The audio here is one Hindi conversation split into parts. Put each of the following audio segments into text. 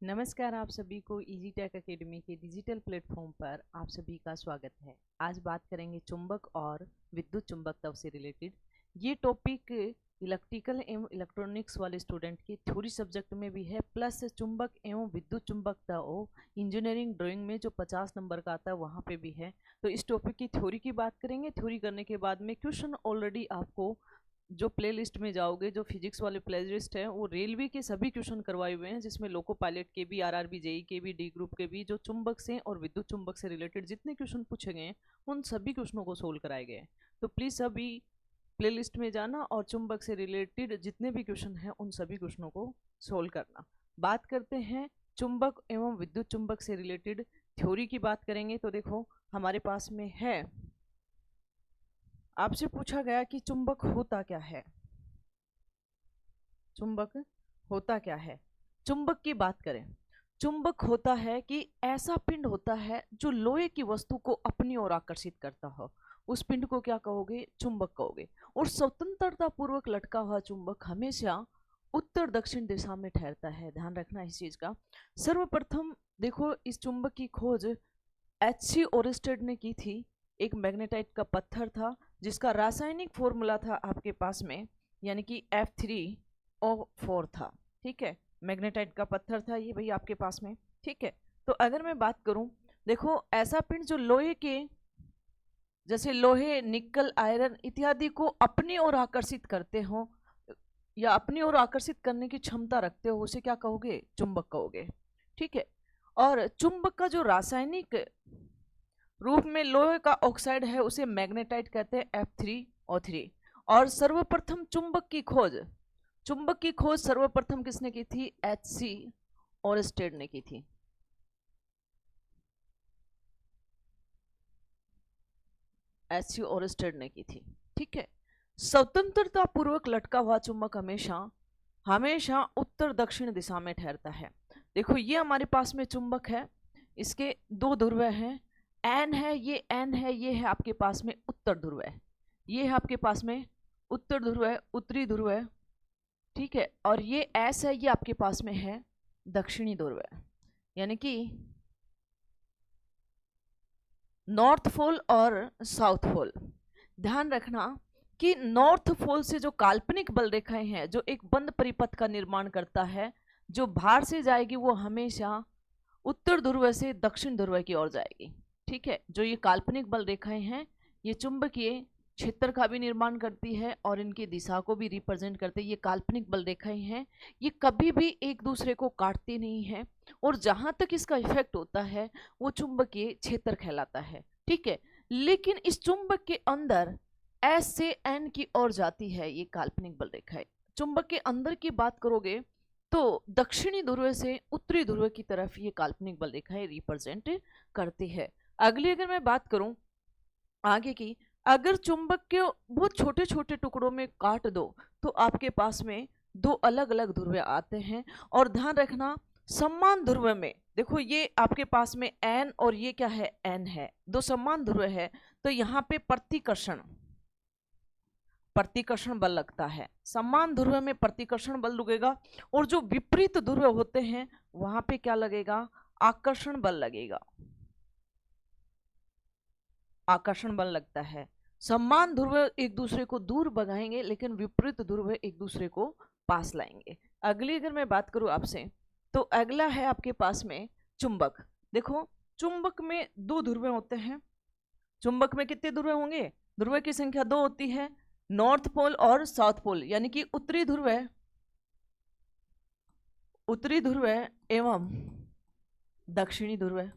नमस्कार, आप सभी को इजी टेक एकेडमी के डिजिटल प्लेटफॉर्म पर आप सभी का स्वागत है। आज बात करेंगे चुंबक और विद्युत चुंबकत्व से रिलेटेड। ये टॉपिक इलेक्ट्रिकल एवं इलेक्ट्रॉनिक्स वाले स्टूडेंट के थ्योरी सब्जेक्ट में भी है, प्लस चुंबक एवं विद्युत चुंबकत्व इंजीनियरिंग ड्राइंग में जो 50 नंबर का आता है वहाँ पे भी है। तो इस टॉपिक की थ्योरी की बात करेंगे। थ्योरी करने के बाद में क्वेश्चन ऑलरेडी आपको जो प्लेलिस्ट में जाओगे, जो फिजिक्स वाले प्लेलिस्ट है, वो रेलवे के सभी क्वेश्चन करवाए हुए हैं, जिसमें लोको पायलट के भी, आरआरबी, जेई के भी, डी ग्रुप के भी, जो चुंबक से और विद्युत चुंबक से रिलेटेड जितने क्वेश्चन पूछे गए हैं उन सभी क्वेश्चनों को सोल्व कराए गए हैं। तो प्लीज़ सभी प्लेलिस्ट में जाना और चुंबक से रिलेटेड जितने भी क्वेश्चन हैं उन सभी क्वेश्चनों को सोल्व करना। बात करते हैं चुंबक एवं विद्युत चुंबक से रिलेटेड थ्योरी की बात करेंगे। तो देखो हमारे पास में है, आपसे पूछा गया कि चुंबक होता क्या है। चुंबक होता क्या है? चुंबक की बात करें, चुंबक होता है कि ऐसा पिंड होता है जो लोहे की वस्तु को अपनी ओर आकर्षित करता हो, उस पिंड को क्या कहोगे? चुंबक कहोगे। और स्वतंत्रता पूर्वक लटका हुआ चुंबक हमेशा उत्तर दक्षिण दिशा में ठहरता है। ध्यान रखना इस चीज का। सर्वप्रथम देखो, इस चुंबक की खोज H.C. ओरेस्टेड ने की थी। एक मैग्नेटाइट का पत्थर था जिसका रासायनिक फॉर्मूला था आपके पास में, यानी कि F3O4 था। ठीक है, मैग्नेटाइट का पत्थर था ये भाई आपके पास में। ठीक है, तो अगर मैं बात करूं, देखो ऐसा पिंड जो लोहे के, जैसे लोहे, निकल, आयरन इत्यादि को अपनी ओर आकर्षित करते हो या अपनी ओर आकर्षित करने की क्षमता रखते हो, उसे क्या कहोगे? चुंबक कहोगे। ठीक है, और चुंबक का जो रासायनिक रूप में लोहे का ऑक्साइड है उसे मैग्नेटाइट कहते हैं, F3O3। और सर्वप्रथम चुंबक की खोज सर्वप्रथम किसने की थी? H.C. ओरेस्टेड ने की थी। H.C. ओरेस्टेड ने की थी। ठीक है, स्वतंत्रता पूर्वक लटका हुआ चुंबक हमेशा उत्तर दक्षिण दिशा में ठहरता है। देखो ये हमारे पास में चुंबक है, इसके दो ध्रुव हैं, एन है, ये एन है, ये है आपके पास में उत्तर ध्रुव है, ये है आपके पास में उत्तर ध्रुव है, उत्तरी ध्रुव है। ठीक है, और ये एस है, ये आपके पास में है दक्षिणी ध्रुव है, यानी कि नॉर्थ पोल और साउथ पोल। ध्यान रखना कि नॉर्थ पोल से जो काल्पनिक बल रेखाएं हैं, जो एक बंद परिपथ का निर्माण करता है, जो बाहर से जाएगी वो हमेशा उत्तर ध्रुव से दक्षिण ध्रुव की ओर जाएगी। ठीक है, जो ये काल्पनिक बल रेखाएं हैं ये चुंबकीय क्षेत्र का भी निर्माण करती है और इनकी दिशा को भी रिप्रेजेंट करते हैं। ये काल्पनिक बल रेखाएं हैं, ये कभी भी एक दूसरे को काटती नहीं है, और जहां तक इसका इफेक्ट होता है वो चुंबकीय क्षेत्र कहलाता है। ठीक है, लेकिन इस चुंबक के अंदर एस से एन की ओर जाती है ये काल्पनिक बल रेखाएं। चुंबक के अंदर की बात करोगे तो दक्षिणी ध्रुव से उत्तरी ध्रुव की तरफ ये काल्पनिक बल रेखाएं रिप्रेजेंट करती है। अगली अगर मैं बात करूं आगे की, अगर चुंबक के बहुत छोटे छोटे टुकड़ों में काट दो तो आपके पास में दो अलग अलग ध्रुव आते हैं। और ध्यान रखना, समान ध्रुव में देखो ये आपके पास में एन और ये क्या है? एन है, दो समान ध्रुव है, तो यहाँ पे प्रतिकर्षण बल लगता है। समान ध्रुव में प्रतिकर्षण बल लगेगा, और जो विपरीत ध्रुव होते हैं वहां पे क्या लगेगा? आकर्षण बल लगेगा, आकर्षण बल लगता है। समान ध्रुव एक दूसरे को दूर भगाएंगे, लेकिन विपरीत ध्रुव एक दूसरे को पास लाएंगे। अगली अगर मैं बात करूं आपसे, तो अगला है आपके पास में चुंबक। देखो चुंबक में दो ध्रुव होते हैं। चुंबक में कितने ध्रुव होंगे? ध्रुव की संख्या दो होती है, नॉर्थ पोल और साउथ पोल, यानी कि उत्तरी ध्रुव एवं दक्षिणी ध्रुव।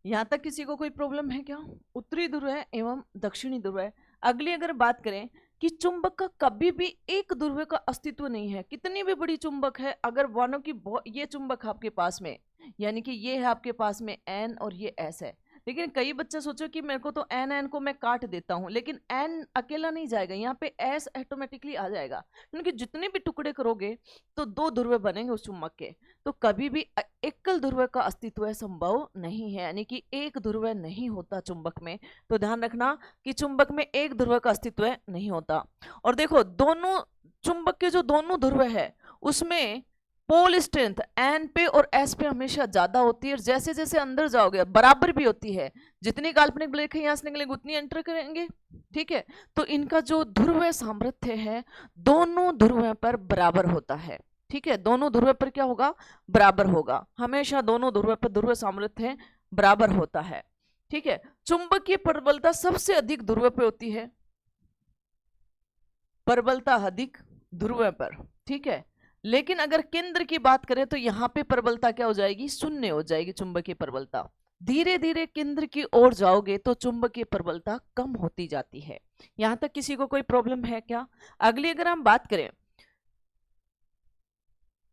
यहां तक किसी को कोई प्रॉब्लम है क्या? उत्तरी ध्रुव एवं दक्षिणी ध्रुव। अगली अगर बात करें कि चुंबक का कभी भी एक ध्रुव का अस्तित्व नहीं है। कितनी भी बड़ी चुंबक है, अगर मानो कि ये चुंबक आपके पास में, यानी कि ये है आपके पास में एन और ये एस है, लेकिन कई बच्चे सोचो कि मेरे को तो एन को मैं काट देता हूं, लेकिन एन अकेला नहीं जाएगा, यहाँ पे एस ऑटोमेटिकली आ जाएगा, क्योंकि जितने भी टुकड़े करोगे तो दो ध्रुव बनेंगे उस चुंबक के। तो कभी भी एकल ध्रुव का अस्तित्व संभव नहीं है, यानी कि एक ध्रुव नहीं होता चुंबक में। तो ध्यान रखना कि चुंबक में एक ध्रुव का अस्तित्व नहीं होता। और देखो दोनों चुंबक के जो दोनों ध्रुव है उसमें पोल स्ट्रेंथ एन पे और एस पे हमेशा ज्यादा होती है, और जैसे जैसे अंदर जाओगे बराबर भी होती है, जितनी काल्पनिक रेखा यहां से निकलेंगे उतनी एंटर करेंगे, ठीक है। तो इनका जो ध्रुव सामर्थ्य है दोनों ध्रुव पर बराबर होता है, ठीक है। दोनों ध्रुव पर क्या होगा, बराबर होगा, हमेशा दोनों ध्रुव पर ध्रुव सामर्थ्य बराबर होता है, ठीक है। चुंबकीय प्रबलता सबसे अधिक ध्रुव पे होती है, प्रबलता अधिक ध्रुव पर, ठीक है। लेकिन अगर केंद्र की बात करें तो यहाँ पे प्रबलता क्या हो जाएगी, शून्य हो जाएगी चुंबकीय प्रबलता। धीरे धीरे केंद्र की ओर जाओगे तो चुंबकीय प्रबलता कम होती जाती है। यहां तक किसी को कोई प्रॉब्लम है क्या? अगली अगर हम बात करें,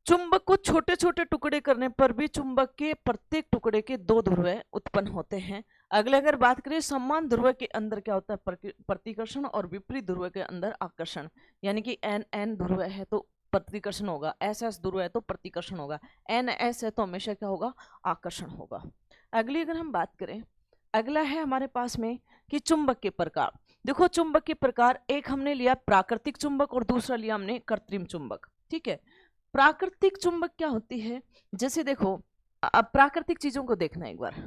चुंबक को छोटे छोटे टुकड़े करने पर भी चुंबक के प्रत्येक टुकड़े के दो ध्रुव उत्पन्न होते हैं। अगले अगर बात करें, समान ध्रुव के अंदर क्या होता है, प्रतिकर्षण, और विपरीत ध्रुव के अंदर आकर्षण। यानी कि एन एन ध्रुव है तो प्रतिकर्षण होगा, एस एस ध्रुव है तो प्रतिकर्षण होगा, एन एस है तो हमेशा क्या होगा, आकर्षण होगा। अगली अगर हम बात करें, अगला है हमारे पास में कि चुंबक के प्रकार। देखो चुंबक के प्रकार, एक हमने लिया प्राकृतिक चुंबक और दूसरा लिया हमने कृत्रिम चुंबक, ठीक है। प्राकृतिक चुंबक क्या होती है, जैसे देखो, अब प्राकृतिक चीजों को देखना एक बार,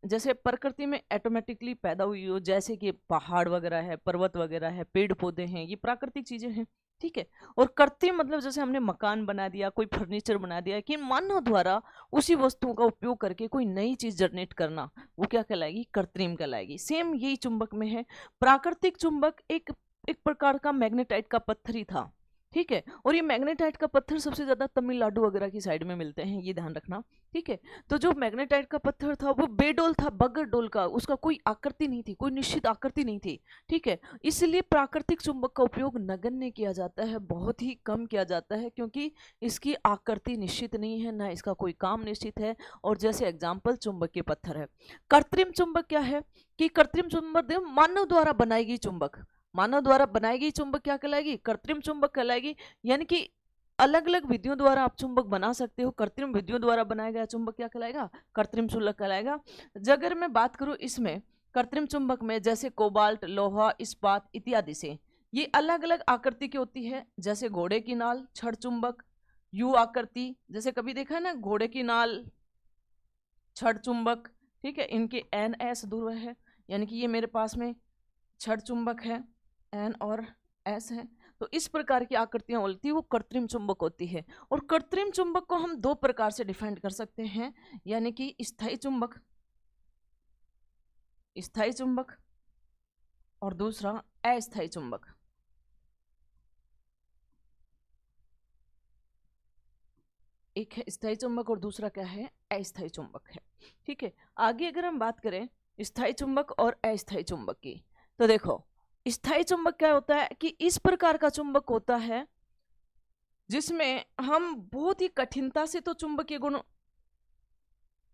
जैसे प्रकृति में ऑटोमेटिकली पैदा हुई हो, जैसे कि पहाड़ वगैरह है, पर्वत वगैरह है, पेड़ पौधे हैं, ये प्राकृतिक चीजें हैं, ठीक है। और कृत्रिम मतलब जैसे हमने मकान बना दिया, कोई फर्नीचर बना दिया, कि मानव द्वारा उसी वस्तुओं का उपयोग करके कोई नई चीज जनरेट करना, वो क्या कहलाएगी, कृत्रिम कहलाएगी। सेम यही चुंबक में है। प्राकृतिक चुंबक एक प्रकार का मैग्नेटाइट का पत्थर ही था, ठीक है। और ये मैग्नेटाइट का पत्थर सबसे ज्यादा तमिलनाडु वगैरह की साइड में मिलते हैं, ये ध्यान रखना, ठीक है। तो जो मैग्नेटाइट का पत्थर था वो बेडोल था, बगर डोल का, उसका कोई आकृति नहीं थी, कोई निश्चित आकृति नहीं थी, ठीक है। इसलिए प्राकृतिक चुंबक का उपयोग नगण्य किया जाता है, बहुत ही कम किया जाता है, क्योंकि इसकी आकृति निश्चित नहीं है, ना इसका कोई काम निश्चित है। और जैसे एग्जाम्पल चुंबक के पत्थर है। कृत्रिम चुंबक क्या है कि कृत्रिम चुंबक मानव द्वारा बनाई गई चुंबक, मानव द्वारा बनाई गई चुंबक क्या कहलाएगी, कृत्रिम चुंबक कहलाएगी। यानी कि अलग अलग विधियों द्वारा आप चुंबक बना सकते हो, कृत्रिम विधियों द्वारा बनाया गया चुंबक क्या कहलाएगा, कृत्रिम चुंबक कहलाएगा। अगर मैं बात करूं इसमें कृत्रिम चुंबक में, जैसे कोबाल्ट, लोहा, इस्पात इत्यादि से, ये अलग अलग आकृति की होती है। जैसे घोड़े की नाल, छड़ चुंबक, यू आकृति, जैसे कभी देखा है ना, घोड़े की नाल, छड़ चुंबक, ठीक है। इनके एन एस ध्रुव है, यानी कि ये मेरे पास में छड़ चुंबक है, एन और एस है। तो इस प्रकार की आकृतियां होती है, वो कृत्रिम चुंबक होती है। और कृत्रिम चुंबक को हम दो प्रकार से डिफाइन कर सकते हैं, यानी कि स्थायी चुंबक, स्थायी चुंबक, और दूसरा अस्थायी चुंबक। एक है स्थायी चुंबक और दूसरा क्या है, अस्थायी चुंबक है, ठीक है। आगे अगर हम बात करें स्थायी चुंबक और अस्थायी चुंबक की, तो देखो स्थायी चुंबक क्या होता है कि इस प्रकार का चुंबक होता है जिसमें हम बहुत ही कठिनता से, तो चुंबकीय गुण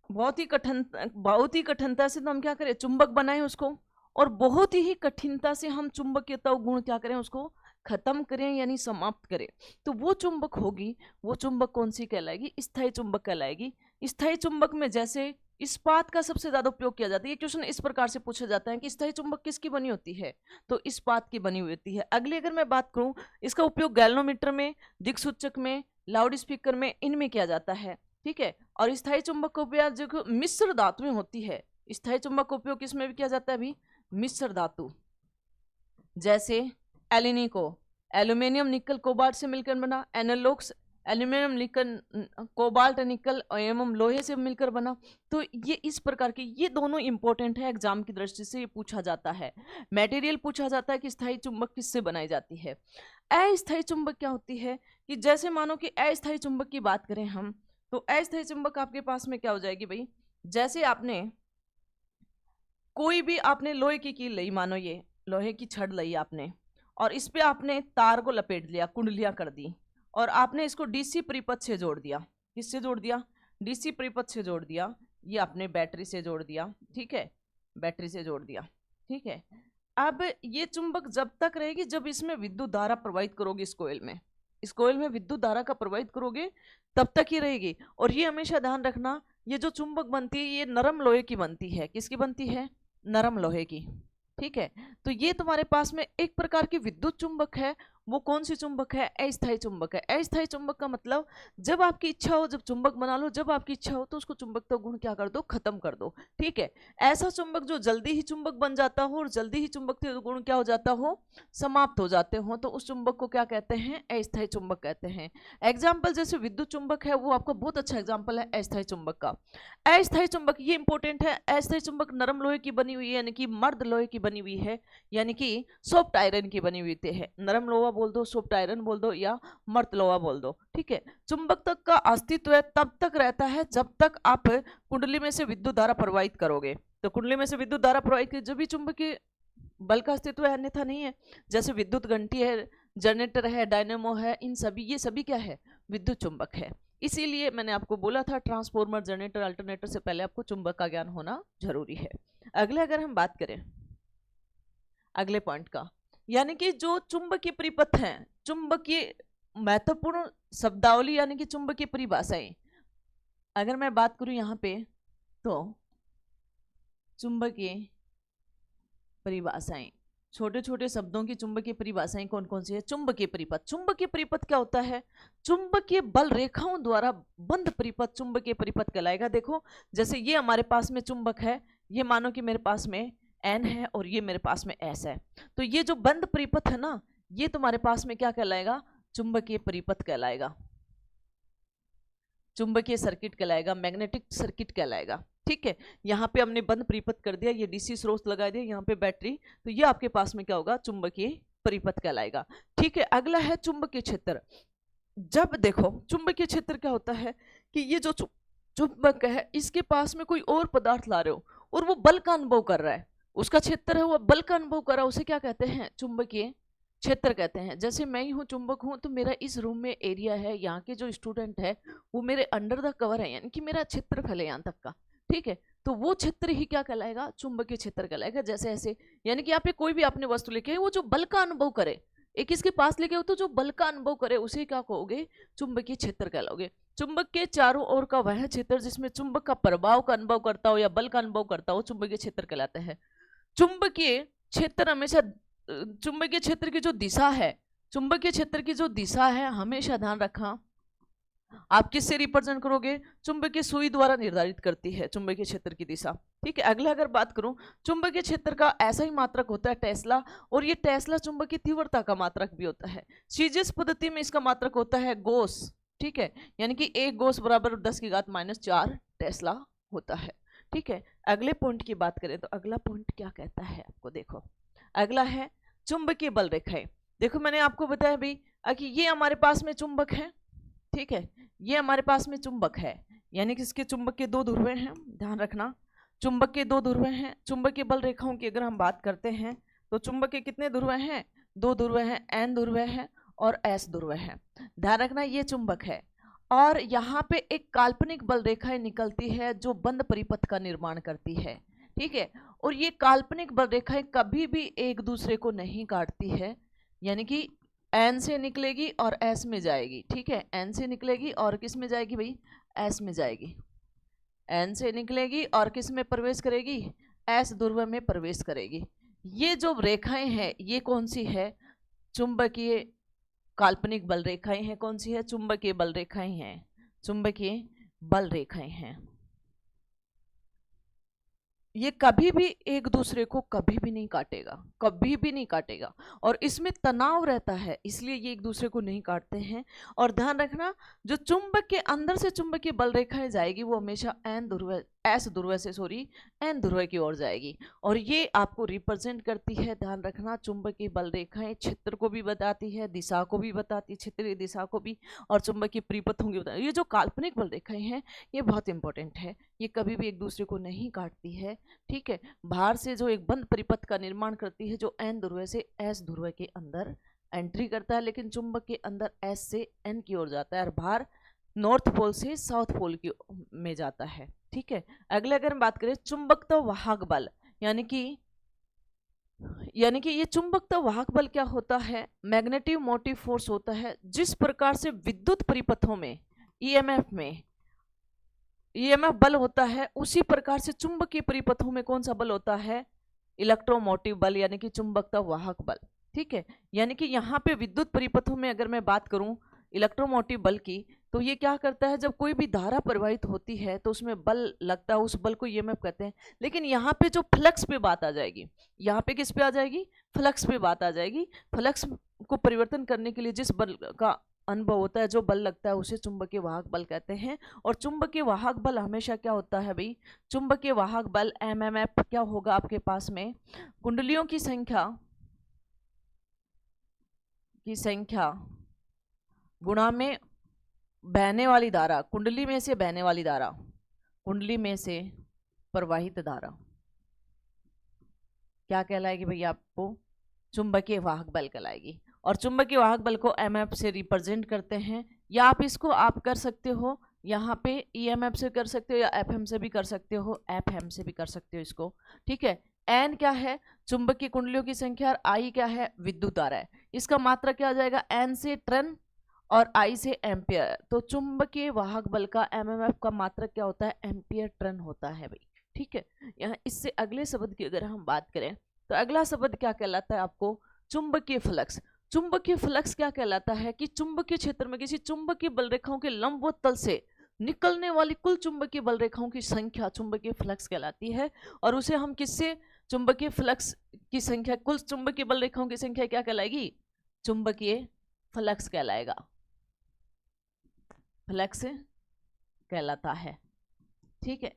बहुत ही कठिनता से तो हम क्या करें, चुंबक बनाएं उसको, और बहुत ही कठिनता से हम चुंबकीयता गुण क्या करें, उसको खत्म करें, यानी समाप्त करें। तो वो चुंबक होगी, वो चुंबक कौन सी कहलाएगी, स्थायी चुंबक कहलाएगी। स्थायी चुंबक में जैसे इस्पात का सबसे ज्यादा उपयोग किया जाता है। ये क्वेश्चन इस प्रकार से पूछा जाता है कि स्थायी चुंबक किसकी बनी होती है, तो इस्पात की बनी हुई होती है। अगली अगर मैं बात करूं, इसका उपयोग गैल्वेनोमीटर में, दिक्सूचक में, लाउड स्पीकर में, इनमें किया जाता है, ठीक है। और स्थायी चुंबक का उपयोग जो मिश्र धातु में होती है, स्थायी चुंबक का उपयोग किसमें भी किया जाता है, अभी मिश्र धातु, जैसे एलिनिको, एल्यूमिनियम निकल कोबाल्ट से मिलकर बना, एनालॉक्स एल्यूमिनियम निकल कोबाल्ट निकल एवं लोहे से मिलकर बना। तो ये इस प्रकार के, ये दोनों इंपॉर्टेंट है, एग्जाम की दृष्टि से ये पूछा जाता है। मटेरियल पूछा जाता है कि स्थायी चुंबक किससे बनाई जाती है। अस्थायी चुंबक क्या होती है कि जैसे मानो कि अस्थायी चुंबक की बात करें हम, तो अस्थायी चुंबक आपके पास में क्या हो जाएगी भाई, जैसे आपने कोई भी आपने लोहे की कील ली, मानो ये लोहे की छड़ ली आपने, और इस पे आपने तार को लपेट लिया, कुंडलियां कर दी, और आपने इसको डीसी परिपथ से जोड़ दिया। किससे जोड़ दिया, डीसी परिपथ से जोड़ दिया। ये आपने बैटरी से जोड़ दिया, ठीक है, बैटरी से जोड़ दिया, ठीक है। अब ये चुंबक जब तक रहेगी जब इसमें विद्युत धारा प्रवाहित करोगे, इस कोयल में, इस कोयल में विद्युत धारा का प्रवाहित करोगे तब तक ही रहेगी। और ये हमेशा ध्यान रखना, ये जो चुंबक बनती है ये नरम लोहे की बनती है। किसकी बनती है, नरम लोहे की, ठीक है। तो ये तुम्हारे पास में एक प्रकार की विद्युत चुंबक है, वो कौन सी चुंबक है? अस्थायी चुंबक है। अस्थायी चुंबक का मतलब जब आपकी इच्छा हो, जब चुंबक बना लो, जब आपकी इच्छा हो तो उसको चुंबकत्व गुण क्या कर दो? खत्म कर दो। ठीक है, ऐसा चुंबक जो जल्दी ही चुंबक बन जाता हो और जल्दी ही चुंबकत्व गुण क्या हो जाता हो? समाप्त हो जाते हो, तो उस चुंबक को क्या कहते हैं? अस्थायी चुंबक कहते हैं। एग्जाम्पल जैसे विद्युत चुंबक है, वो आपका बहुत अच्छा एग्जाम्पल है अस्थायी चुंबक का। अस्थायी चुंबक ये इंपॉर्टेंट है, अस्थायी चुंबक नरम लोहे की बनी हुई है, यानी कि मर्द लोहे की बनी हुई है, यानी कि सॉफ्ट आयरन की बनी हुई है। नरम लोहा बोल दो, सॉफ्ट आयरन बोल दो, या मर्द लोहा बोल दो। ठीक है, चुंबक तक का अस्तित्व है तब तक रहता है जब तक आप कुंडली में से विद्युत धारा प्रवाहित करोगे। तो कुंडली में से विद्युत धारा प्रवाहित जब भी चुंबकीय बल का अस्तित्व है, अन्यथा नहीं है। जैसे विद्युत घंटी है, जनरेटर है, डायनेमो है, इन सभी, ये सभी क्या है? विद्युत चुंबक है। इसीलिए मैंने आपको बोला था ट्रांसफॉर्मर, जनरेटर, अल्टरनेटर से पहले आपको चुंबक का ज्ञान होना जरूरी है। अगले अगर हम बात करें अगले पॉइंट का, यानी कि जो चुंबकीय परिपथ हैं, चुंबकीय महत्वपूर्ण शब्दावली यानी कि चुंबकीय परिभाषाएं, अगर मैं बात करूं यहाँ पे तो चुंबकीय परिभाषाएं, छोटे छोटे शब्दों की चुंबकीय परिभाषाएं कौन कौन सी है? चुंबकीय परिपथ। चुंबकीय परिपथ क्या होता है? चुंबकीय बल रेखाओं द्वारा बंध परिपथ चुंबकीय परिपथ कहलाएगा। देखो जैसे ये हमारे पास में चुंबक है, ये मानो कि मेरे पास में N है और ये मेरे पास में S है, तो ये जो बंध परिपथ है ना, ये तुम्हारे पास में क्या कहलाएगा? चुंबकीय परिपथ कहलाएगा, चुंबकीय सर्किट कहलाएगा, मैग्नेटिक सर्किट कहलाएगा। ठीक है, यहाँ पे हमने बंद परिपथ कर दिया, ये डीसी स्रोत लगा दिया, यहाँ पे बैटरी, तो ये आपके पास में क्या होगा? चुंबकीय परिपथ कहलाएगा। ठीक है, अगला है चुंबकीय क्षेत्र। जब देखो चुंबकीय क्षेत्र क्या होता है कि ये जो चुंबक है, इसके पास में कोई और पदार्थ ला रहे हो और वो बल का अनुभव कर रहा है, उसका क्षेत्र है, वो बल का अनुभव कर रहा है, उसे क्या कहते हैं? चुंबकीय क्षेत्र कहते हैं। जैसे मैं ही हूँ चुंबक हूँ, तो मेरा इस रूम में एरिया है, यहाँ के जो स्टूडेंट है वो मेरे अंडर द कवर है, यानी कि मेरा क्षेत्रफल है यहाँ तक का। ठीक है, तो वो क्षेत्र ही क्या कहलाएगा? चुंबकीय क्षेत्र कहलाएगा। जैसे ऐसे, यानी कि यहाँ पे कोई भी आपने वस्तु लेके वो जो बल का अनुभव करे, एक इसके पास लेके हो तो जो बल का अनुभव करे उसे क्या कहोगे? चुंबकीय क्षेत्र कहलाओगे। चुंबक के चारों ओर का वह क्षेत्र जिसमें चुंबक का प्रभाव का अनुभव करता हो या बल का अनुभव करता हो, चुंबकीय क्षेत्र कहलाता है। चुंबकीय क्षेत्र हमेशा, चुंबकीय क्षेत्र की जो दिशा है, चुंबकीय क्षेत्र की जो दिशा है, हमेशा ध्यान रखना, आप किससे रिप्रेजेंट करोगे? चुंबकीय सुई द्वारा निर्धारित करती है चुंबकीय क्षेत्र की दिशा। ठीक है, अगला अगर बात करूं, चुंबकीय क्षेत्र का ऐसा ही मात्रक होता है टेस्ला, और ये टेस्ला चुंबकीय तीव्रता का मात्रक भी होता है। सीजीएस पद्धति में इसका मात्रक होता है गोस। ठीक है, यानी कि एक गोस बराबर 10⁻⁴ टेस्ला होता है। ठीक है, अगले पॉइंट की बात करें तो अगला पॉइंट क्या कहता है आपको? देखो अगला है चुंबकीय बल रेखाएं। देखो मैंने आपको बताया भाई कि ये हमारे पास में चुंबक है। ठीक है, ये हमारे पास में चुंबक है, यानी कि इसके चुंबक के दो ध्रुव हैं, ध्यान रखना, चुंबक के दो ध्रुव हैं। चुंबकीय बल रेखाओं की अगर हम बात करते हैं तो चुंबक के कितने ध्रुव हैं? दो ध्रुव हैं, N ध्रुव है और S ध्रुव है। ध्यान रखना, ये चुंबक है और यहाँ पे एक काल्पनिक बल रेखाएं निकलती है जो बंद परिपथ का निर्माण करती है। ठीक है, और ये काल्पनिक बल रेखाएं कभी भी एक दूसरे को नहीं काटती है, यानी कि N से निकलेगी और S में जाएगी। ठीक है, N से निकलेगी और किस में जाएगी भाई? S में जाएगी। N से निकलेगी और किस में प्रवेश करेगी? S ध्रुव में प्रवेश करेगी। ये जो रेखाएं हैं ये कौन सी है? चुंबकीय काल्पनिक बल रेखाएं हैं। कौन सी है? चुंबकीय बल रेखाएं हैं, चुंबकीय बल रेखाएं हैं। ये कभी भी एक दूसरे को कभी भी नहीं काटेगा, कभी भी नहीं काटेगा, और इसमें तनाव रहता है, इसलिए ये एक दूसरे को नहीं काटते हैं। और ध्यान रखना, जो चुंबक के अंदर से चुंबकीय बल रेखाएं जाएगी वो हमेशा N ध्रुव की ओर जाएगी, और ये आपको रिप्रेजेंट करती है। ध्यान रखना, चुंबकीय बल रेखाएं क्षेत्र को भी बताती है, दिशा को भी बताती है, क्षेत्रीय दिशा को भी, और चुंबकीय परिपथों की बताती है। ये जो काल्पनिक बल रेखाएं हैं ये बहुत इंपॉर्टेंट है, ये कभी भी एक दूसरे को नहीं काटती है। ठीक है, बाहर से जो एक बंद परिपथ का निर्माण करती है जो N ध्रुव से S ध्रुव के अंदर एंट्री करता है, लेकिन चुंबक के अंदर S से N की ओर जाता है और बाहर नॉर्थ पोल से साउथ पोल की में जाता है। ठीक है, अगले अगर हम बात करें चुंबकत्व वाहक बल, यानी कि ये चुंबकत्व वाहक बल क्या होता है? मैग्नेटिक मोटिव फोर्स होता है। जिस प्रकार से विद्युत परिपथों में ईएमएफ बल होता है, उसी प्रकार से चुंबकीय परिपथों में कौन सा बल होता है? इलेक्ट्रोमोटिव बल, यानी कि चुंबकत्व वाहक बल। ठीक है, यानी कि यहाँ पे विद्युत परिपथों में अगर मैं बात करूं इलेक्ट्रोमोटिव बल की, तो ये क्या करता है, जब कोई भी धारा प्रवाहित होती है तो उसमें बल लगता है, उस बल को ईएमएफ कहते हैं। लेकिन यहाँ पे जो फ्लक्स पे बात आ जाएगी, यहाँ पे किस पे आ जाएगी, फ्लक्स पे बात आ जाएगी। फ्लक्स को परिवर्तन करने के लिए जिस बल का अनुभव होता है, जो बल लगता है, उसे चुंबकीय वाहक बल कहते हैं। और चुंबकीय वाहक बल हमेशा क्या होता है भाई, चुंबकीय वाहक बल एमएमएफ क्या होगा आपके पास में, कुंडलियों की संख्या गुणा में बहने वाली धारा, कुंडली में से बहने वाली धारा, कुंडली में से प्रवाहित धारा क्या कहलाएगी भैया, आपको चुंबकीय वाहक बल कहलाएगी। और चुंबकीय वाहक बल को एमएफ से रिप्रेजेंट करते हैं, या आप इसको आप कर सकते हो यहाँ पे ईएमएफ से कर सकते हो, या एफएम से भी कर सकते हो, एफएम से भी कर सकते हो इसको। ठीक है, एन क्या है, चुंबकीय कुंडलियों की संख्या, और आई क्या है, विद्युत धारा है। इसका मात्रक क्या आ जाएगा, एन से टर्न और आई से एम्पियर। तो चुंबकीय वाहक बल का एमएमएफ का मात्रक क्या होता है, एम्पियर टर्न होता है भाई। ठीक है, यहाँ इससे अगले शब्द की अगर हम बात करें तो अगला शब्द क्या कहलाता है आपको, चुंबकीय फ्लक्स। चुंबकीय फ्लक्स क्या कहलाता है कि चुंबकीय क्षेत्र में किसी चुंबकीय बल रेखाओं के लंबवत तल से निकलने वाली कुल चुंबकीय बल रेखाओं की संख्या चुंबकीय फ्लक्स कहलाती है। और उसे हम किससे, चुंबकीय फ्लक्स की संख्या, कुल चुंबकीय बल रेखाओं की संख्या क्या कहलाएगी, चुंबकीय फ्लक्स कहलाएगा, फ्लक्स कहलाता है। ठीक है,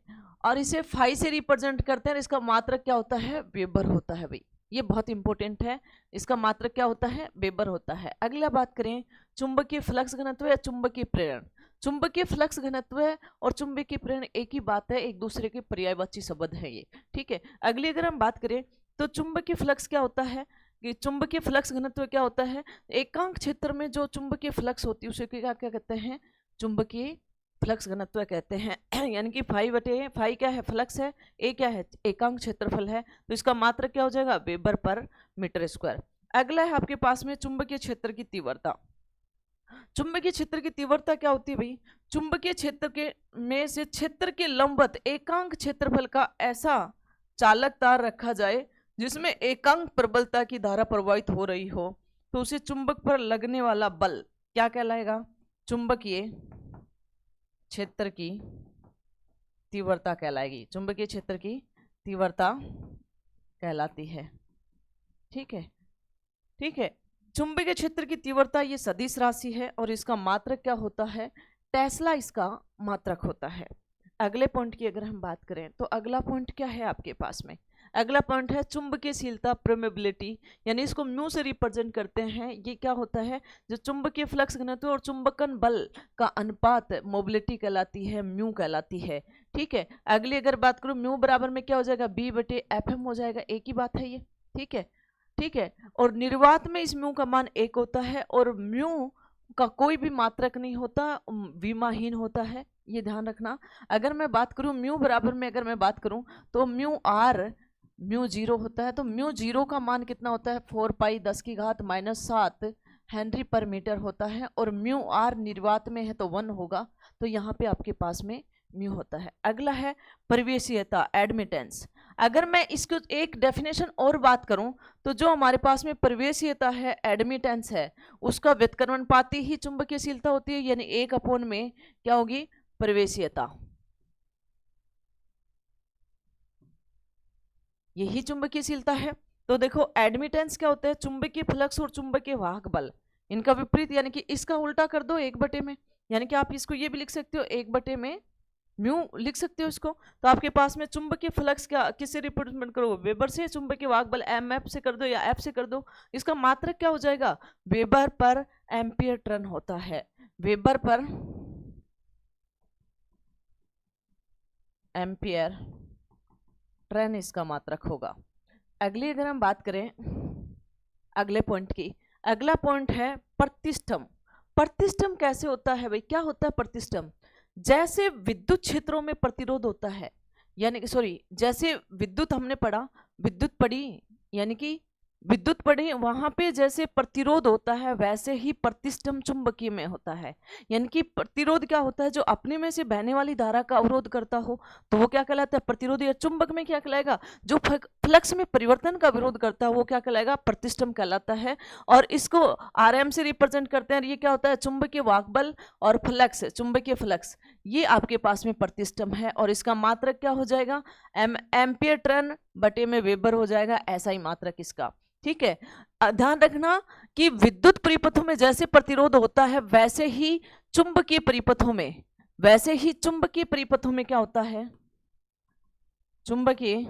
और इसे फाई से रिप्रेजेंट करते हैं, इसका मात्रक क्या होता है, वेबर होता है भाई। ये बहुत इंपॉर्टेंट है, इसका मात्रक क्या होता है, वेबर होता है। अगला बात करें चुंबकीय फ्लक्स घनत्व या चुंबकीय प्रेरण। चुंबकीय फ्लक्स घनत्व और चुंबकीय प्रेरण एक ही बात है, एक दूसरे के पर्यायवाची शब्द है ये। ठीक है, अगली अगर हम बात करें तो चुंबकीय फ्लक्स क्या होता है कि चुंबकीय फ्लक्स घनत्व क्या होता है, एकांक क्षेत्र में जो चुंबकीय फ्लक्स होती है उसे क्या क्या कहते हैं, चुंबकीय फ्लक्स घनत्व कहते हैं। यानी कि फाई क्या है, फ्लक्स है, ए क्या है, एकांक क्षेत्रफल है, तो इसका मात्रक क्या हो जाएगा, वेबर पर मीटर स्क्वायर। अगला है आपके पास में चुंबकीय क्षेत्र की तीव्रता। चुंबकीय क्षेत्र की तीव्रता क्या होती है भाई, चुंबकीय क्षेत्र के में से क्षेत्र के लंबवत एकांक क्षेत्रफल का ऐसा चालक तार रखा जाए जिसमें एकांक प्रबलता की धारा प्रवाहित हो रही हो, तो उसे चुंबक पर लगने वाला बल क्या कहलाएगा, चुंबकीय क्षेत्र की तीव्रता कहलाएगी, चुंबकीय क्षेत्र की तीव्रता कहलाती है। ठीक है, ठीक है, चुंबकीय क्षेत्र की तीव्रता ये सदिश राशि है और इसका मात्रक क्या होता है, टेस्ला इसका मात्रक होता है। अगले पॉइंट की अगर हम बात करें तो अगला पॉइंट क्या है आपके पास में, अगला पॉइंट है चुंबकीयशीलता परमेबिलिटी, यानी इसको म्यू से रिप्रेजेंट करते हैं। ये क्या होता है, जो चुंबकीय फ्लक्स घनत्व और चुंबकन बल का अनुपात मोबिलिटी कहलाती है, म्यू कहलाती है। ठीक है, अगली अगर बात करूं म्यू बराबर में क्या हो जाएगा, बी बटे एफ एम हो जाएगा, एक ही बात है ये। ठीक है, ठीक है, और निर्वात में इस म्यू का मान 1 होता है और म्यू का कोई भी मात्रक नहीं होता, विमाहीन होता है, ये ध्यान रखना। अगर मैं बात करूं म्यू बराबर में, अगर मैं बात करूं तो म्यू आर म्यू 0 होता है, तो म्यू 0 का मान कितना होता है, 4 पाई 10 की घात -7 हेनरी पर मीटर होता है, और म्यू आर निर्वात में है तो 1 होगा, तो यहाँ पे आपके पास में म्यू होता है। अगला है परिवेशीयता, एडमिटेंस। अगर मैं इसको एक डेफिनेशन और बात करूं तो जो हमारे पास में परिवेशीयता है, एडमिटेंस है, उसका व्युत्क्रमणपाती ही चुंबकीयशीलता होती है, यानी 1 में क्या होगी, परिवेशीयता, यही चुंबकीयशीलता है। तो देखो एडमिटेंस क्या होता है, चुंबकीय फ्लक्स और चुंबकीय वाहक बल, इनका विपरीत, यानी कि इसका उल्टा कर दो 1 में, यानी कि आप इसको ये भी लिख सकते हो 1 में म्यू लिख सकते हो इसको। तो आपके पास में चुंबकीय फ्लक्स का किससे रिप्रेजेंट करो, वेबर से, चुंबकीय वाहक बल एम एफ से कर दो या एफ से कर दो, इसका मात्रक क्या हो जाएगा, वेबर पर एम्पियर टर्न होता है, वेबर पर एम्पियर टर्न इसका मात्रक होगा। अगली अगर हम बात करें अगले पॉइंट की, अगला पॉइंट है प्रतिष्ठम। प्रतिष्ठम कैसे होता है भाई, क्या होता है प्रतिष्ठम, जैसे विद्युत क्षेत्रों में प्रतिरोध होता है, यानी कि जैसे विद्युत हमने पढ़ा, विद्युत पढ़ी, यानी कि विद्युत पढ़े, वहां पे जैसे प्रतिरोध होता है वैसे ही प्रतिष्ठम चुंबकीय में होता है। यानी कि प्रतिरोध क्या होता है, जो अपने में से बहने वाली धारा का अवरोध करता हो तो वो क्या कहलाता है, प्रतिरोध। या चुंबक में क्या कहलाएगा, जो फ्लक्स में परिवर्तन का विरोध करता है वो क्या कहलाएगा, प्रतिष्ठम कहलाता है। और इसको आरएम से रिप्रेजेंट करते हैं। ये क्या होता है, चुंबकीय वाहकबल और फ्लक्स, चुंबकीय फ्लक्स, ये आपके पास में प्रतिष्ठम है। और इसका मात्रक क्या हो जाएगा, एम्पियर टर्न बटे में वेबर हो जाएगा, ऐसा ही मात्रक इसका। ठीक है, ध्यान रखना कि विद्युत परिपथों में जैसे प्रतिरोध होता है वैसे ही चुंबकीय परिपथों में, वैसे ही चुंबकीय परिपथों में क्या होता है, चुंबकीय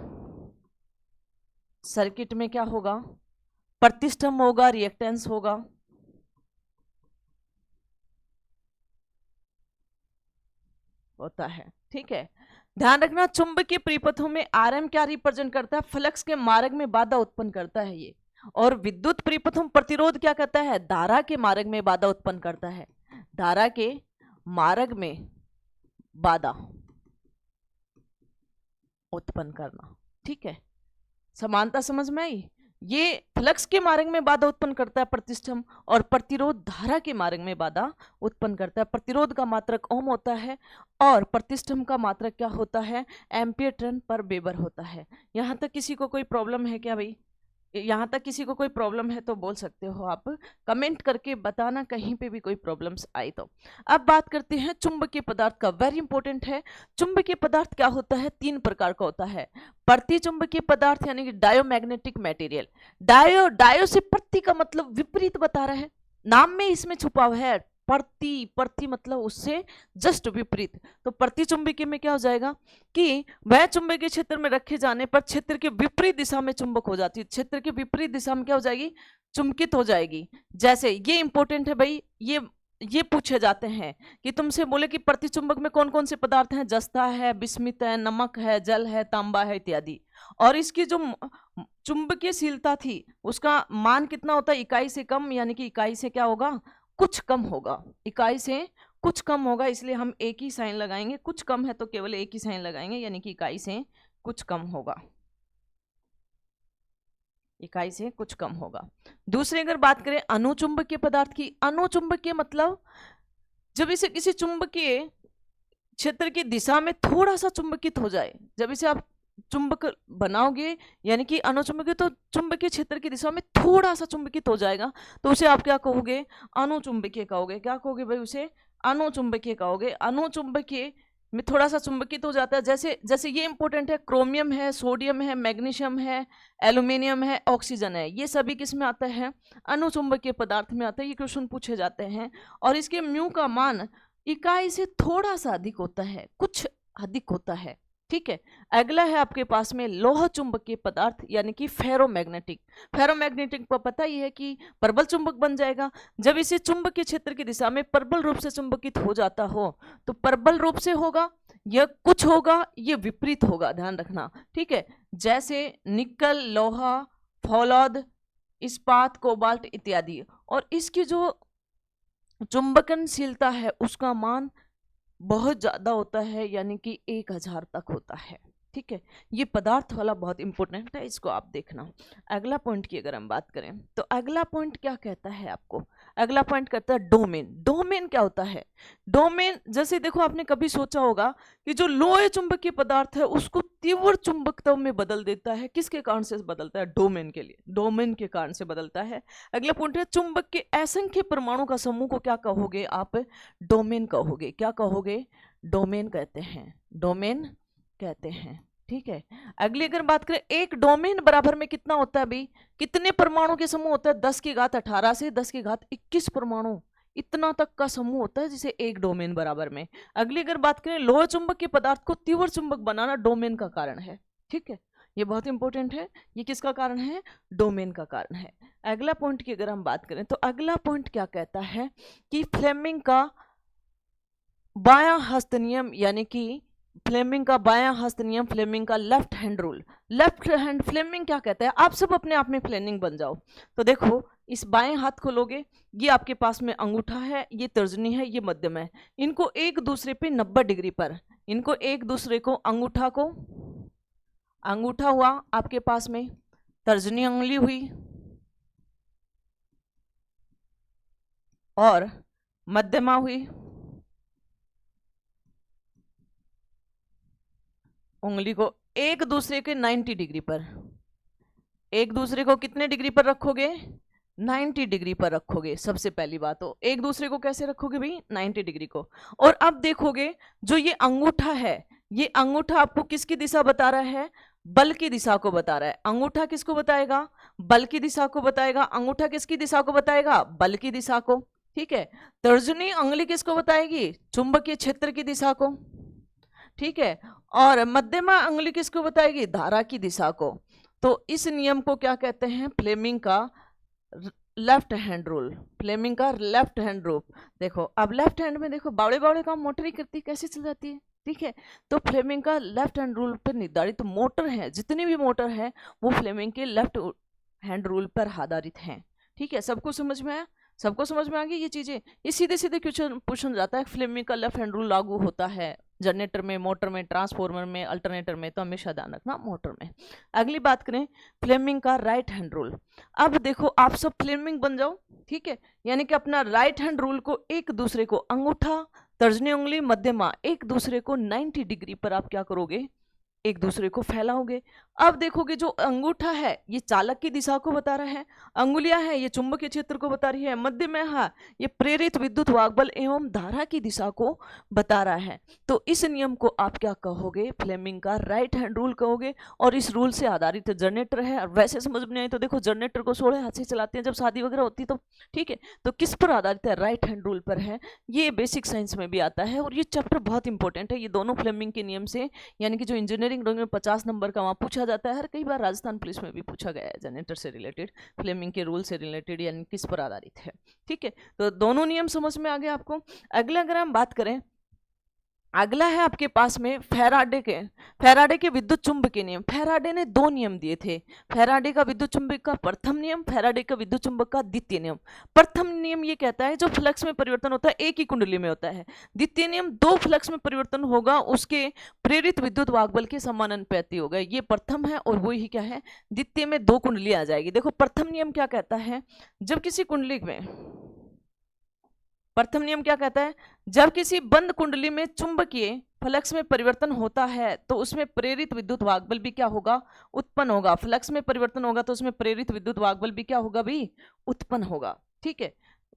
सर्किट में क्या होगा, प्रतिष्ठम होगा, रिएक्टेंस होगा। होता है, ठीक है। ध्यान रखना चुंबकीय परिपथों में आरएम क्या रिप्रेजेंट करता है, फ्लक्स के मार्ग में बाधा उत्पन्न करता है ये। और विद्युत परिपथों प्रतिरोध क्या करता है, धारा के मार्ग में बाधा उत्पन्न करता है, धारा के मार्ग में बाधा उत्पन्न करना। ठीक है, समानता समझ में आई। ये फ्लक्स के मार्ग में बाधा उत्पन्न करता है प्रतिष्ठम, और प्रतिरोध धारा के मार्ग में बाधा उत्पन्न करता है। प्रतिरोध का मात्रक ओम होता है और प्रतिष्ठम का मात्रक क्या होता है, एम्पियर टर्न पर वेबर होता है। यहां तक किसी को कोई प्रॉब्लम है क्या भाई, यहाँ तक किसी को कोई प्रॉब्लम है तो बोल सकते हो आप, कमेंट करके बताना कहीं पे भी कोई प्रॉब्लम्स आई तो। अब बात करते हैं चुंबकीय पदार्थ का, वेरी इंपॉर्टेंट है। चुंबकीय पदार्थ क्या होता है, 3 प्रकार का होता है। प्रति चुंबकीय पदार्थ यानी कि डायोमैग्नेटिक मटेरियल। डायो से प्रति का मतलब विपरीत बता रहा है, नाम में इसमें छुपा हुआ है। प्रति मतलब उससे जस्ट विपरीत। तो प्रति चुंबकीय में क्या हो जाएगा कि वह चुंबकीय क्षेत्र में रखे जाने पर क्षेत्र के विपरीत दिशा में चुंबक हो जाती है, क्षेत्र के विपरीत दिशा में क्या हो जाएगी, चुंबकित हो जाएगी। जैसे ये इंपॉर्टेंट है भाई, ये पूछे जाते हैं कि तुमसे बोले कि प्रतिचुंबक में कौन कौन से पदार्थ हैं, जस्ता है, बिस्मित है, नमक है, जल है, तांबा है इत्यादि। और इसकी जो चुंबकीयशीलता थी उसका मान कितना होता है, इकाई से कम, यानी कि इकाई से क्या होगा, कुछ कम होगा, इकाई से कुछ कम होगा। इसलिए हम एक ही साइन लगाएंगे, कुछ कम है तो केवल एक ही साइन लगाएंगे, यानी कि इकाई से कुछ कम होगा, इकाई से कुछ कम होगा। दूसरी अगर बात करें अनुचुंबकीय पदार्थ की, अनुचुंबकीय मतलब जब इसे किसी चुंबकीय क्षेत्र की दिशा में थोड़ा सा चुंबकित हो जाए, जब इसे आप चुंबक बनाओगे यानी कि अनुचुंबकीय, तो चुंबकीय क्षेत्र की दिशा में थोड़ा सा चुंबकित हो जाएगा तो उसे आप क्या कहोगे, अनुचुंबकीय कहोगे। क्या कहोगे भाई, उसे अनुचुंबकीय कहोगे। अनुचुंबकीय में थोड़ा सा चुंबकित हो जाता है। जैसे जैसे ये इंपॉर्टेंट है, क्रोमियम है, सोडियम है, मैग्नीशियम है, एल्यूमिनियम है, ऑक्सीजन है, ये सभी किस में आता है, अनुचुंबकीय पदार्थ में आता है। ये क्वेश्चन पूछे जाते हैं। और इसके म्यू का मान इकाई से थोड़ा सा अधिक होता है, कुछ अधिक होता है। ठीक है, अगला है आपके पास में लोह चुंबकीय पदार्थ यानी कि फेरोमैग्नेटिक। फेरोमैग्नेटिक को पता ही है कि प्रबल चुंबक बन जाएगा। जब इसे चुंबकीय क्षेत्र की दिशा में प्रबल रूप से चुंबकित हो जाता हो तो प्रबल रूप से होगा, यह कुछ होगा, ये विपरीत होगा, ध्यान रखना। ठीक है, जैसे निकल, लोहा, फौलौद, इस्पात, कोबाल्ट इत्यादि। और इसकी जो चुंबकनशीलता है उसका मान बहुत ज्यादा होता है, यानी कि 1000 तक होता है। ठीक है, ये पदार्थ वाला बहुत इंपॉर्टेंट है, इसको आप देखना। अगला पॉइंट की अगर हम बात करें तो अगला पॉइंट क्या कहता है आपको, अगला पॉइंट कहता है डोमेन। डोमेन क्या होता है, डोमेन जैसे देखो आपने कभी सोचा होगा कि जो लोह चुंबकीय पदार्थ है उसको तीव्र चुंबकत्व में बदल देता है, किसके कारण से बदलता है, डोमेन के लिए, डोमेन के कारण से बदलता है। अगला पॉइंट है चुंबक के असंख्य परमाणु का समूह को क्या कहोगे आप, डोमेन कहोगे। क्या कहोगे, डोमेन कहते हैं, डोमेन कहते हैं। ठीक है, अगली अगर बात करें एक डोमेन बराबर में कितना होता है भाई, कितने परमाणु के समूह होता है, 10 की घात 18 से 10 की घात 21 परमाणु, इतना तक का समूह होता है जिसे एक डोमेन बराबर में। अगली अगर बात करें लोह चुंबक के पदार्थ को तीव्र चुंबक बनाना डोमेन का कारण है। ठीक है, ये बहुत इंपॉर्टेंट है, ये किसका कारण है, डोमेन का कारण है। अगला पॉइंट की अगर हम बात करें तो अगला पॉइंट क्या कहता है कि फ्लेमिंग का बायां हस्त नियम, यानी कि फ्लेमिंग का बायां हस्त नियम, फ्लेमिंग का left hand rule. Left hand Fleming क्या कहता है, आप सब अपने आप में फ्लेमिंग बन जाओ। तो देखो इस बाएं हाथ को लोगे, ये आपके पास में अंगूठा है, ये तर्जनी है, ये मध्यम है, इनको एक दूसरे पे 90 डिग्री पर, इनको एक दूसरे को, अंगूठा को, अंगूठा हुआ आपके पास में, तर्जनी उंगली हुई, और मध्यमा हुई उंगली को एक दूसरे के 90 डिग्री पर, एक दूसरे को कितने डिग्री पर रखोगे? 90 डिग्री पर रखोगे। सबसे पहली बात हो, एक दूसरे को कैसे रखोगे भाई? 90 डिग्री को। और अब देखोगे जो ये अंगूठा है, ये अंगूठा आपको किसकी दिशा बता रहा है? बल की दिशा को बता रहा है। अंगूठा किसको बताएगा? बल की दिशा को बताएगा। अंगूठा किसकी दिशा को बताएगा? बल की दिशा को। ठीक है। तर्जनी उंगली किसको बताएगी? चुंबकीय क्षेत्र की दिशा को। ठीक है। और मध्यमा उंगली किसको बताएगी? धारा की दिशा को। तो इस नियम को क्या कहते हैं? फ्लेमिंग का लेफ्ट हैंड रूल। फ्लेमिंग का लेफ्ट हैंड रूल। देखो अब लेफ्ट हैंड में देखो बावड़े बावड़े काम मोटर ही करती है, कैसे चल जाती है। ठीक है। तो फ्लेमिंग का लेफ्ट हैंड रूल पर निर्धारित मोटर है, जितनी भी मोटर है वो फ्लेमिंग के लेफ्ट हैंड रूल पर आधारित हैं। ठीक है। सबको समझ में आया? सबको समझ में आ गई ये चीजें? ये सीधे सीधे क्वेश्चन पूछा जाता है, फ्लेमिंग का लेफ्ट हैंड रूल लागू होता है जनरेटर में, मोटर में, ट्रांसफॉर्मर में, अल्टरनेटर में, तो हमेशा ध्यान रखना मोटर में। अगली बात करें फ्लेमिंग का राइट हैंड रूल। अब देखो आप सब फ्लेमिंग बन जाओ। ठीक है। यानी कि अपना राइट हैंड रूल को एक दूसरे को, अंगूठा, तर्जनी उंगली, मध्यमा, एक दूसरे को 90 डिग्री पर आप क्या करोगे? एक दूसरे को फैलाओगे। अब देखोगे जो अंगूठा है ये चालक की दिशा को बता रहा है, अंगुलियां है ये चुंबकीय क्षेत्र को बता रही है, मध्य में है ये प्रेरित विद्युत वाहक एवं धारा की दिशा को बता रहा है। तो इस नियम को आप क्या कहोगे? फ्लेमिंग का राइट हैंड रूल कहोगे। और इस रूल से आधारित जनरेटर है। वैसे समझ में नहीं तो देखो जनरेटर को 16 हाथ से चलाते हैं जब शादी वगैरह होती तो। ठीक है। तो किस पर आधारित है? राइट हैंड रूल पर है। ये बेसिक साइंस में भी आता है और ये चैप्टर बहुत इंपॉर्टेंट है। ये दोनों फ्लेमिंग के नियम से, यानी कि जो इंजीनियरिंग 50 नंबर का वहाँ पूछा जाता है, हर कई बार राजस्थान पुलिस में भी पूछा गया है जनरेटर से रिलेटेड, फ्लेमिंग के रूल से रिलेटेड, यानी किस पर आधारित है। ठीक है। तो दोनों नियम समझ में आ गए आपको। अगला अगर हम बात करें, अगला है आपके पास में फैराडे के विद्युत चुंबकीय नियम। फैराडे ने 2 नियम दिए थे, फैराडे का विद्युत चुंबक का प्रथम नियम, फैराडे का विद्युत चुंबक का द्वितीय नियम। प्रथम नियम ये कहता है जो फ्लक्स में परिवर्तन होता है एक ही कुंडली में होता है। द्वितीय नियम 2 फ्लक्स में परिवर्तन होगा उसके प्रेरित विद्युत वाहक बल के समानुपाती होगा। ये प्रथम है और वो ही क्या है? द्वितीय में 2 कुंडली आ जाएगी। देखो प्रथम नियम क्या कहता है? जब किसी कुंडली में, प्रथम नियम क्या कहता है? जब किसी बंद कुंडली में चुंबकीय फ्लक्स में परिवर्तन होता है तो उसमें प्रेरित विद्युत वाहक बल भी क्या होगा? उत्पन्न होगा। फ्लक्स में परिवर्तन होगा तो उसमें प्रेरित विद्युत वाहक बल भी क्या होगा भी? उत्पन्न होगा। ठीक है।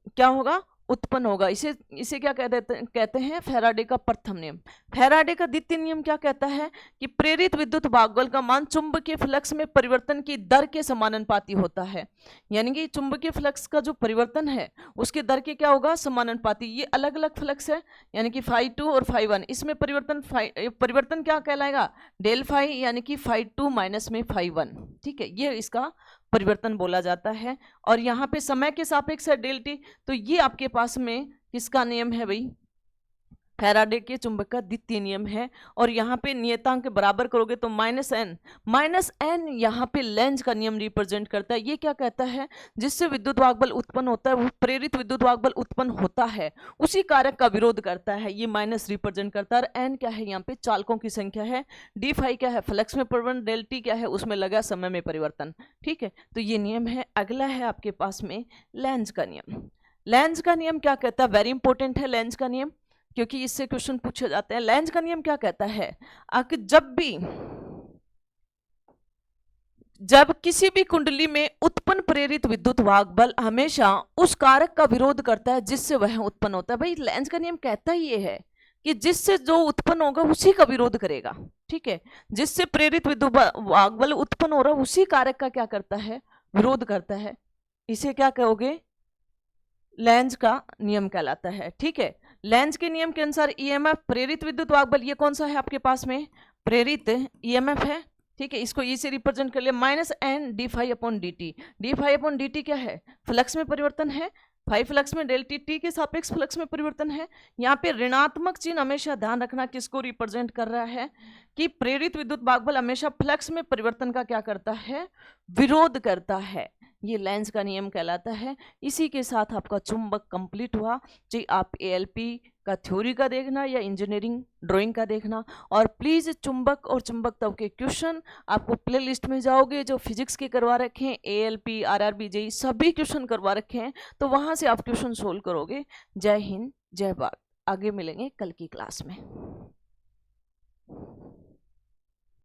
क्या होगा? उत्पन्न होगा। इसे क्या कहते हैं? फैराडे का प्रथम नियम। फैराडे का द्वितीय नियम क्या कहता है? कि प्रेरित विद्युत वाहक बल का मान चुंबकीय फ्लक्स में परिवर्तन की दर के समानुपाती होता है। यानी कि चुंबकीय फ्लक्स का जो परिवर्तन है उसके दर के क्या होगा? समानुपाती। ये अलग अलग फ्लक्स है, यानी कि φ2 और φ1, इसमें परिवर्तन क्या कहलाएगा? डेल फाई, यानी कि φ2 माइनस में φ1। ठीक है। ये इसका परिवर्तन बोला जाता है। और यहाँ पे समय के सापेक्ष है डेल टी। तो ये आपके पास में किसका नियम है भाई? फैराडे के चुंबक का द्वितीय नियम है। और यहाँ पे नियतांक बराबर करोगे तो -n यहाँ पे लेंज का नियम रिप्रेजेंट करता है। ये क्या कहता है? जिससे विद्युत वाहक बल उत्पन्न होता है, वो प्रेरित विद्युत वाहक बल उत्पन्न होता है, उसी कारक का विरोध करता है। ये माइनस रिप्रेजेंट करता है। और n क्या है? यहाँ पे चालकों की संख्या है। d फाई क्या है? फ्लक्स में परिवर्तन। डेल टी क्या है? उसमें लगा समय में परिवर्तन। ठीक है। तो ये नियम है। अगला है आपके पास में लेंज का नियम। लेंज का नियम क्या कहता है? वेरी इंपॉर्टेंट है लेंज का नियम, क्योंकि इससे क्वेश्चन पूछे जाते हैं। लेंज का नियम क्या कहता है? कि जब किसी भी कुंडली में उत्पन्न प्रेरित विद्युत वाहक बल हमेशा उस कारक का विरोध करता है जिससे वह उत्पन्न होता है। भाई लेंज का नियम कहता ही ये है कि जिससे जो उत्पन्न होगा उसी का विरोध करेगा। ठीक है। जिससे प्रेरित विद्युत वाहक बल उत्पन्न हो रहा है उसी कारक का क्या करता है? विरोध करता है। इसे क्या कहोगे? लेंज का नियम कहलाता है। ठीक है। लेंज के नियम के अनुसार ईएमएफ प्रेरित विद्युत वाहक बल, ये कौन सा है आपके पास में? प्रेरित ईएमएफ है। ठीक है। इसको ई से रिप्रेजेंट कर लिया, -n d phi upon dt। d phi upon dt क्या है? फ्लक्स में परिवर्तन है। फाई फ्लक्स में डेल टी के सापेक्ष फ्लक्स में परिवर्तन है। यहाँ पे ऋणात्मक चिन्ह हमेशा ध्यान रखना किसको रिप्रेजेंट कर रहा है? कि प्रेरित विद्युत वाहक बल हमेशा फ्लक्स में परिवर्तन का क्या करता है? विरोध करता है। ये लेंज का नियम कहलाता है। इसी के साथ आपका चुंबक कंप्लीट हुआ। जी आप ALP का थ्योरी का देखना या इंजीनियरिंग ड्राइंग का देखना। और प्लीज़ चुंबक और चुंबकत्व के क्वेश्चन आपको प्ले लिस्ट में जाओगे, जो फिजिक्स के करवा रखे हैं, ALP RRB JEE सभी क्वेश्चन करवा रखे हैं, तो वहाँ से आप क्वेश्चन सोल्व करोगे। जय हिंद, जय भारत। आगे मिलेंगे कल की क्लास में।